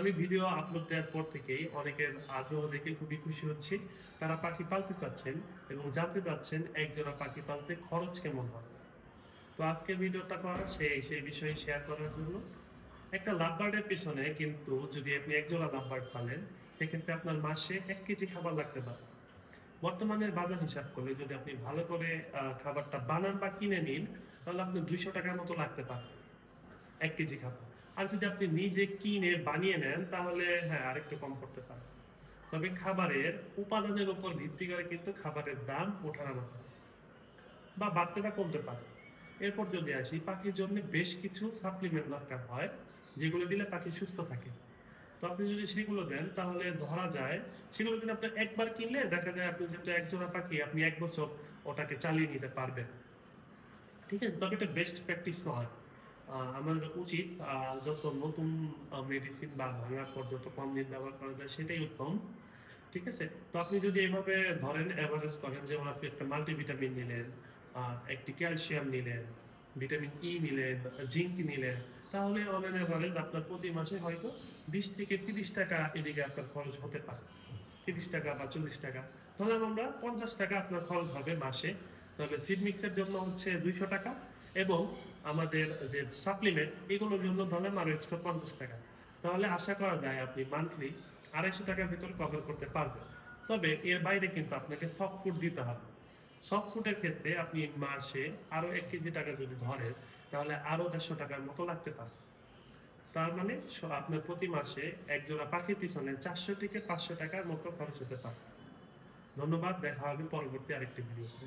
আমি video upload দেওয়ার পর থেকেই অনেকের আগ্রহ দেখে খুবই খুশি হচ্ছি। তারা পাখি পালতে চাচ্ছেন এবং জানতে চাচ্ছেন একজোড়া পাখি পালতে খরচ কেমন হয়। তো আজকের ভিডিওটা করা সেই বিষয়ে শেয়ার করার জন্য। একটা লাভবার্ডের পেছনে কিন্তু যদি আপনি একজোড়া লাভবার্ড পালেন, সেক্ষেত্রে আপনার মাসে ১ কেজি খাবার লাগতে পারে। বর্তমানের বাজার হিসাব করলে যদি আপনি ভালো করে খাবারটা বানান বা কিনে নিন, তাহলে আপনার ৳২০০ মতো লাগতে পারে ১ কেজি খাবার। আর যদি আপনি নিজে কিনে বানিয়ে নেন তাহলে হ্যাঁ, আরেকটু কম পড়তে পারে। তবে খাবারের উপাদানের উপর ভিত্তি করে কিন্তু খাবারের দাম ওঠানামা করে বা বাড়তে বা কমতে পারে। এরপর যদি আসি, পাখির জন্য বেশ কিছু সাপ্লিমেন্ট দরকার হয়, যেগুলো দিলে পাখি সুস্থ থাকে। তো আপনি যদি সেগুলো দেন তাহলে ধরা যায়, সেগুলো কিন্তু আপনি একবার কিনলে দেখা যায় আপনি যেহেতু একজোড়া পাখি আপনি ১ বছর ওটাকে চালিয়ে নিতে পারবেন। ঠিক আছে? তবে এটা বেস্ট প্র্যাকটিস নয়। আমাদের উচিত যত নতুন মেডিসিন বা ভাঙার পর যত কম দিন ব্যবহার করা যায় সেটাই উত্তম। ঠিক আছে? তো আপনি যদি এভাবে ধরেন এভারেজ করেন, যেমন আপনি একটা মাল্টিভিটামিন নিলেন, আ একটি ক্যালসিয়াম নিলেন, ভিটামিন ই নিলেন, জিংক নিলেন, তাহলে অন এন এভারেজ আপনার প্রতি মাসে হয়তো ৳২০ থেকে ৳৩০ এদিকে আপনার খরচ হতে পারে। ৳৩০ বা ৳৪০। ধরলাম আমরা ৳৫০ আপনার খরচ হবে মাসে। তাহলে ফিড মিক্সের জন্য হচ্ছে ৳২০০ এবং আমাদের যে সাপ্লিমেন্ট এগুলোর জন্য ধরলাম আরো এক্সট্রা ৳৫০। তাহলে আশা করা যায় আপনি মান্থলি ৳২৫০ র ভেতরে কভার করতে পারবেন। তবে এর বাইরে কিন্তু আপনাকে সফট ফুড দিতে হবে। সফট ফুডের ক্ষেত্রে আপনি মাসে আরো ১ কেজি টাকা যদি ধরেন, তাহলে আরো ৳১৫০ র মতো লাগতে পারে। তার মানে আপনার প্রতি মাসে এক জোড়া পাখির পিছনে ৳৪০০ থেকে ৳৫০০ র মতো খরচ হতে পারে। ধন্যবাদ। দেখা হবে পরবর্তী আরেকটি ভিডিওতে।